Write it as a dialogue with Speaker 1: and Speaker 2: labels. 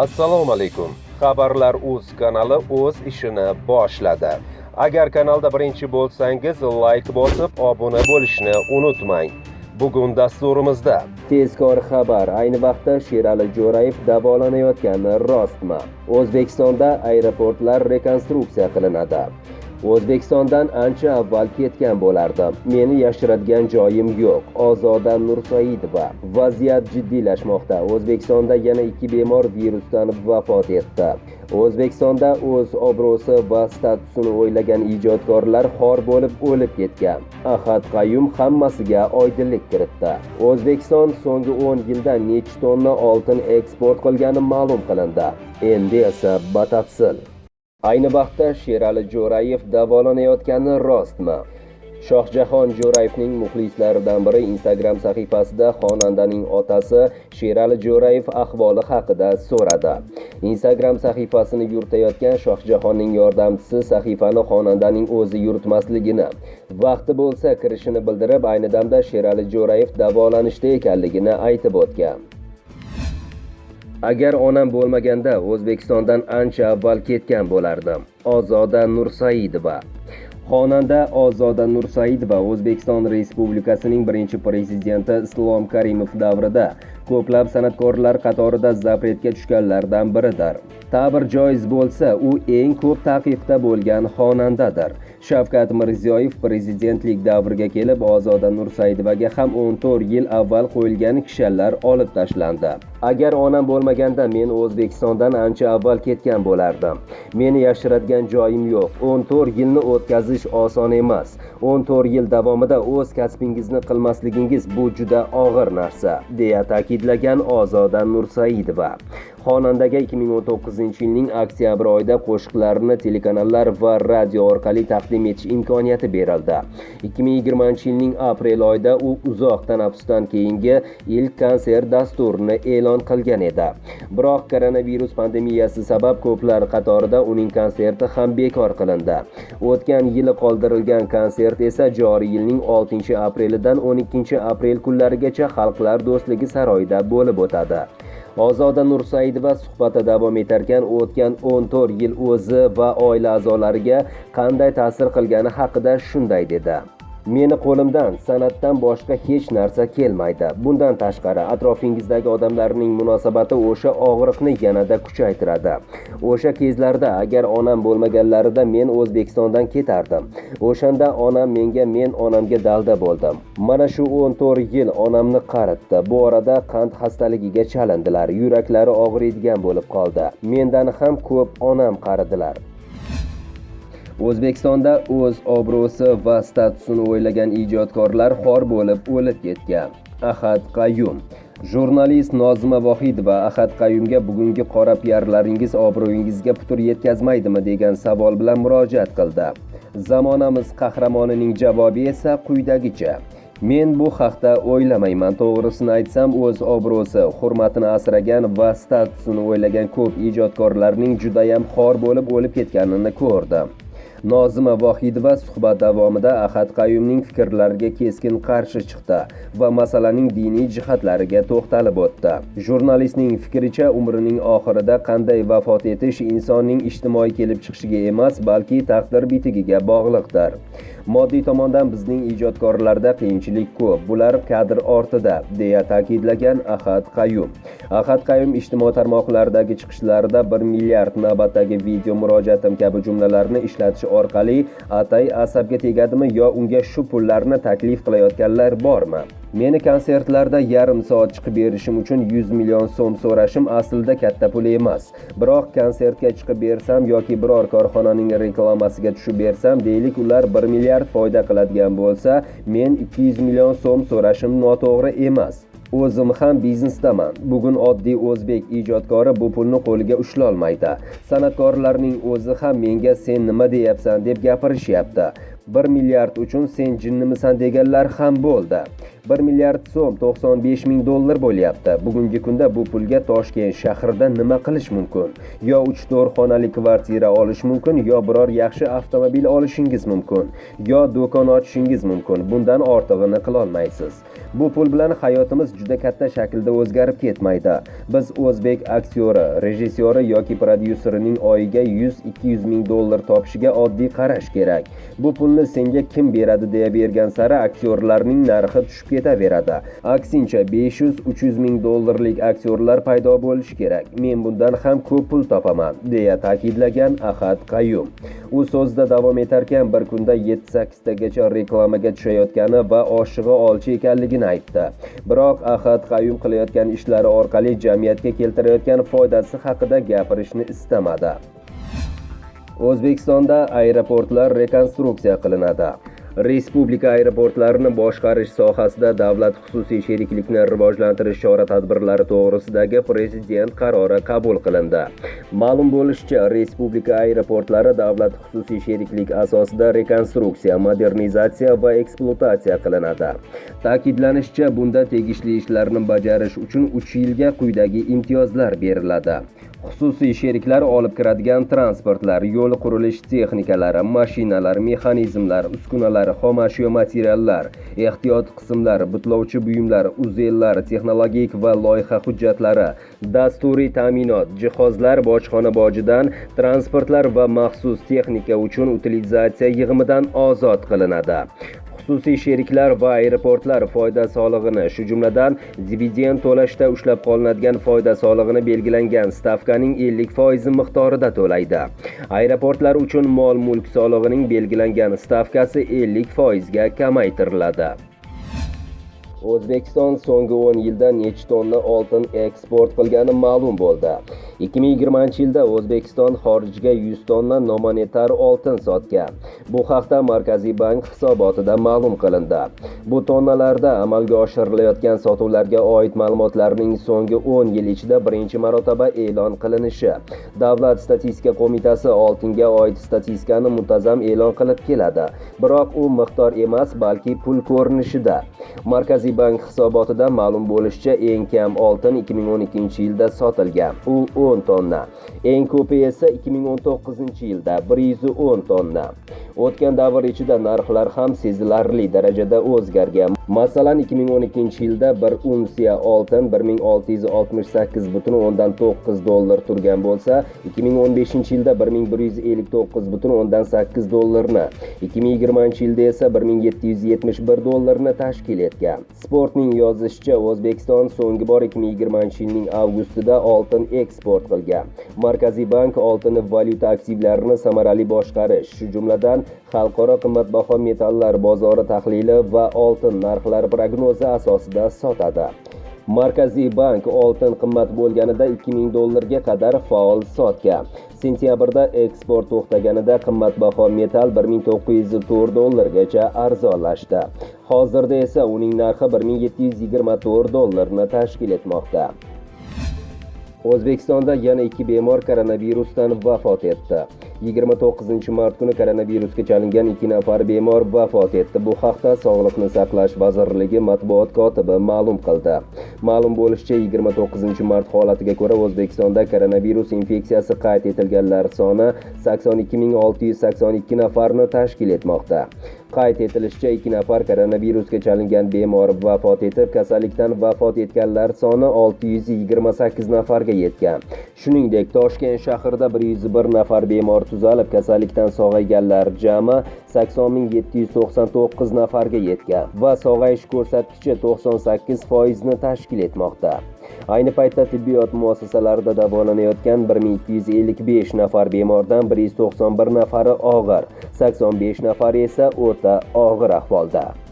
Speaker 1: Assalomu alaykum. Xabarlar.uz kanali o'z ishini boshladi. Agar kanalda birinchi bo'lsangiz, like bosib, obuna bo'lishni unutmang. Bugun dasturimizda
Speaker 2: Tezkor xabar. Ayni vaqtda Sherali Jo'rayev davolanayotgani rostmi? O'zbekistonda aeroportlar rekonstruksiya qilinadi. O'zbekistondan ancha avval ketgan bo'lardim. Meni yashiradigan joyim yo'q. Ozoda Nursaidova. Vaziyat jiddiylashmoqda. O'zbekistonda yana 2 bemor virusdan vafot etdi. O'zbekistonda o'z obro'si va statusini o'ylagan ijodkorlar xor bo'lib o'lib ketgan. Ahad Qayum hammasiga oydinlik kiritdi. O'zbekiston so'nggi 10 yilda necha tonna oltin eksport qilgani ma'lum qilindi. Endi esa batafsil. Ayni vaqtda Sherali Jo'rayev davolanayotgani rostmi? Shohjahon Jo'rayevning muxlislaridan biri Instagram sahifasida xonandaning otasi Sherali Jo'rayev ahvoli haqida so'radi. Instagram sahifasini yuritayotgan Shohjahonning yordamchisi sahifani xonandaning o'zi yuritmasligini, vaqti bo'lsa kirishini bildirib, ayni damda Sherali Jo'rayev davolanishda ekanligini aytib o'tgan. Agar onam bo'lmaganda O'zbekistondan ancha avval ketgan bo'lardim. Ozoda Nursaidova. Xonanda Ozoda Nursaidova O'zbekiston Respublikasining birinchi prezidenti Islom Karimov davrida ko'plab san'atkorlar qatorida zapretga tushganlardan biridir. Ta'bir joiz bo'lsa, u eng ko'p ta'qibda bo'lgan xonandadir. Shavkat Mirziyoyev prezidentlik davriga kelib, Ozoda Nursaidovaga ham 14 yil avval qo'yilgan kishanlar olib tashlandi. Agar onam bo'lmaganda men O'zbekistondan ancha avval ketgan bo'lardim. Meni yashiradigan joyim yo'q. 14 yilni o'tkazish oson emas. 14 yil davomida o'z kasbingizni qilmasligingiz bu juda og'ir narsa, deya ta'kidlagan Ozoda Nursaidova. Xonandaga 2019-yilning oktyabr oyida qo'shiqlarini telekanallar va radio orqali taqdim etish imkoniyati berildi. 2020-yilning aprel oyida u uzoq tanaffusdan keyingi ilk konsert dasturini e'lon qilgan edi. Biroq koronavirus pandemiyasi sabab ko'plar qatorida uning konserti ham bekor qilindi. O'tgan yili qoldirilgan konsert esa joriy yilning 6-aprelidan 12-aprel kunlarigacha Xalqlar do'stligi saroyida bo'lib o'tadi. Ozoda Nursaidova suhbati davom etarkan, o'tgan 14 yil o'zi va oila a'zolariga qanday ta'sir qilgani haqida shunday dedi. Meni qo'limdan san'atdan boshqa hech narsa kelmaydi. Bundan tashqari atrofingizdagi odamlarning munosabati o'sha og'riqni yanada kuchaytiradi. O'sha kezlarda agar onam bo'lmaganlarida men O'zbekistondan ketardim. O'shanda onam menga, men onamga dalda bo'ldim. Mana shu 14 yil onamni qaritdi. Bu orada qand xastaligiga chalindilar. Yuraklari og'riydigan bo'lib qoldi. Mendan ham ko'p onam qaridilar. O'zbekistonda o'z obro'si va statusini o'ylagan ijodkorlar xor bo'lib o'lib ketgan. Ahad Qayum. Jurnalist Nozima Vohidova Ahad Qayumga bugungi qora piarlaringiz obro'yingizga putur yetkazmaydimi degan savol bilan murojaat qildi. Zamonamiz qahramonining javobi esa quyidagicha: Men bu haqda o'ylamayman. To'g'risini aytsam, o'z obro'si, hurmatini asragan va statusini o'ylagan ko'p ijodkorlarning judayam xor bo'lib o'lib ketganini ko'rdim. Nozima Vohidova suhbat davomida Ahad Qayumning fikrlariga keskin qarshi chiqdi va masalaning diniy jihatlariga to'xtalib o'tdi. Jurnalistning fikricha, umrining oxirida qanday vafot etish insonning ijtimoiy kelib chiqishiga emas, balki taqdir bitigiga bog'liqdir. Moddiy tomondan bizning ijodkorlarda qiyinchilik ko'p, bular kadr ortida, deya ta'kidlagan Ahad Qayum. Ahad Qayum ijtimoiy tarmoqlardagi chiqishlarida 1 milliard navbatdagi video murojaatim kabi jumlalarni ishlatish orqali atay asabga tegadimi yo unga shu pullarni taklif qilayotganlar bormi? Meni konsertlarda yarim soat chiqib berishim uchun 100 million so'm so'rashim aslida katta pul emas. Biroq konsertga chiqib bersam yoki biror korxonaning reklamasiga tushib bersam, deylik ular 1 milliard foyda qiladigan bo'lsa, men 200 million so'm so'rashim noto'g'ri emas. O'zim ham biznesdaman. Bugun oddiy o'zbek ijodkori bu pulni qo'liga ushlolmaydi. San'atkorlarning o'zi ham menga sen nima deyapsan deb gapirishyapti. 1 milliard uchun sen jinnimisan deganlar ham bo'ldi. 1 milliard so'm 95 ming dollar bo'lyapti. Bugungi kunda bu pulga Toshkent shahrida nima qilish mumkin? Yo 3-4 xonali kvartira olish mumkin, yo biror yaxshi avtomobil olishingiz mumkin, yo do'kon ochishingiz mumkin. Bundan ortig'ini qila olmaysiz. Bu pul bilan hayotimiz juda katta shaklda o'zgarib ketmaydi. Biz o'zbek aktyori, rejissyori yoki prodyuserining oyiga 100-200 ming dollar topishiga oddiy qarash kerak. Bu pulni senga kim beradi deya bergan sari aktyorlarning narxi tushib ketaveradi. Aksincha 500-300 ming dollarlik aktyorlar paydo bo'lishi kerak. Men bundan ham ko'p pul topaman, deya ta'kidlagan Ahad Qayum. U so'zda davom etarkan bir kunda 7-8 tagacha reklamaga tushayotgani va oshig'i olchi ekanligini aytdi. Biroq Ahad Qayum qilayotgan ishlari orqali jamiyatga keltirayotgan foydasi haqida gapirishni istamadi. O'zbekistonda aeroportlar rekonstruksiya qilinadi. Respublika aeroportlarini boshqarish sohasida davlat-xususiy sheriklikni rivojlantirish chora-tadbirlari to'g'risidagi Prezident qarori qabul qilindi. Ma'lum bo'lishicha, respublika aeroportlari davlat-xususiy sheriklik asosida rekonstruksiya, modernizatsiya va ekspluatatsiya qilinadi. Ta'kidlanishicha, bunda tegishli ishlarni bajarish uchun 3 yilga quyidagi imtiyozlar beriladi. Xususiy sheriklar olib kiradigan transportlar, yo'l qurilish texnikalari, mashinalar, mexanizmlar, uskunalar, xomashyo materiallar, ehtiyot qismlar, butlovchi buyumlar, uzellar, texnologik va loyiha hujjatlari, dasturiy ta'minot, jihozlar bojxona bojidan, transportlar va maxsus texnika uchun utilizatsiya yig'imidan ozod qilinadi. Xususiy sheriklar va aeroportlar foyda solig'ini, shu jumladan dividend to'lashda ushlab qolinadigan foyda solig'ini belgilangan stavkaning 50% miqdorida to'laydi. Aeroportlar uchun mol-mulk solig'ining belgilangan stavkasi 50% ga kamaytiriladi. O'zbekiston so'nggi 10 yilda necha tonna oltin eksport qilgani ma'lum bo'ldi. 2020-yilda O'zbekiston xorijga 100 tonna nomonetar oltin sotgan. Bu haqda Markaziy bank hisobotida ma'lum qilindi. Bu tonnalarda amalga oshirilayotgan sotuvlarga oid ma'lumotlarning so'nggi 10 yil ichida birinchi marotaba e'lon qilinishi. Davlat statistika qo'mitasi oltinga oid statistikani muntazam e'lon qilib keladi. Biroq u miqdor emas, balki pul ko'rinishida. Markaziy bank hisobotida ma'lum bo'lishicha, eng kam oltin 2012-yilda sotilgan. U 10 tonna. Eng ko'pi esa 2019-yilda 110 tonna. O'tgan davr ichida narxlar ham sezilarli darajada o'zgargan. Masalan, 2012-yilda 1 unsiya oltin 1668,9 dollar turgan bo'lsa, 2015-yilda 1159,8 dollarni, 2020-yilda esa 1771 dollarni tashkil etgan. Sportning yozishicha, O'zbekiston so'nggi bor 2020-yilning avgustida oltin eksport qilgan. Markaziy bank oltinni valyuta aktivlarini samarali boshqarish, shu jumladan xalqaro qimmatbaho metallar bozori tahlili va oltin narxlari prognozi asosida sotadi. Markaziy bank oltin qimmat bo'lganida 2000 dollarga qadar faol sotgan. Sentyabrda eksport to'xtaganida qimmatbaho metal 1904 dollargacha arzonlashdi. Hozirda esa uning narxi 1724 dollarni tashkil etmoqda. O'zbekistonda yana 2 bemor koronavirusdan vafot etdi. 29 mart kuni koronavirusga chalingan 2 nafar bemor vafot etdi. Bu haqda Sog'liqni saqlash vazirligi matbuot kotibi ma'lum qildi. Ma'lum bo'lishicha, 29 mart holatiga ko'ra O'zbekistonda koronavirus infeksiyasi qayd etilganlar soni 82682 nafarni tashkil etmoqda. Qayd etilishicha, 2 nafar koronavirusga chalingan bemor vafot etib, kasallikdan vafot etganlar soni 628 nafarga yetgan. Shuningdek, Toshkent shahrida 101 nafar bemor tuzalib, kasallikdan sog'ayganlar jami 80799 nafarga yetgan va sog'ayish ko'rsatkichi 98% ni tashkil etmoqda. Ayni paytda tibbiyot muassasalarida davolanayotgan 1255 nafar bemordan 191 nafari og'ir, 85 nafari esa o'rta og'ir ahvolda.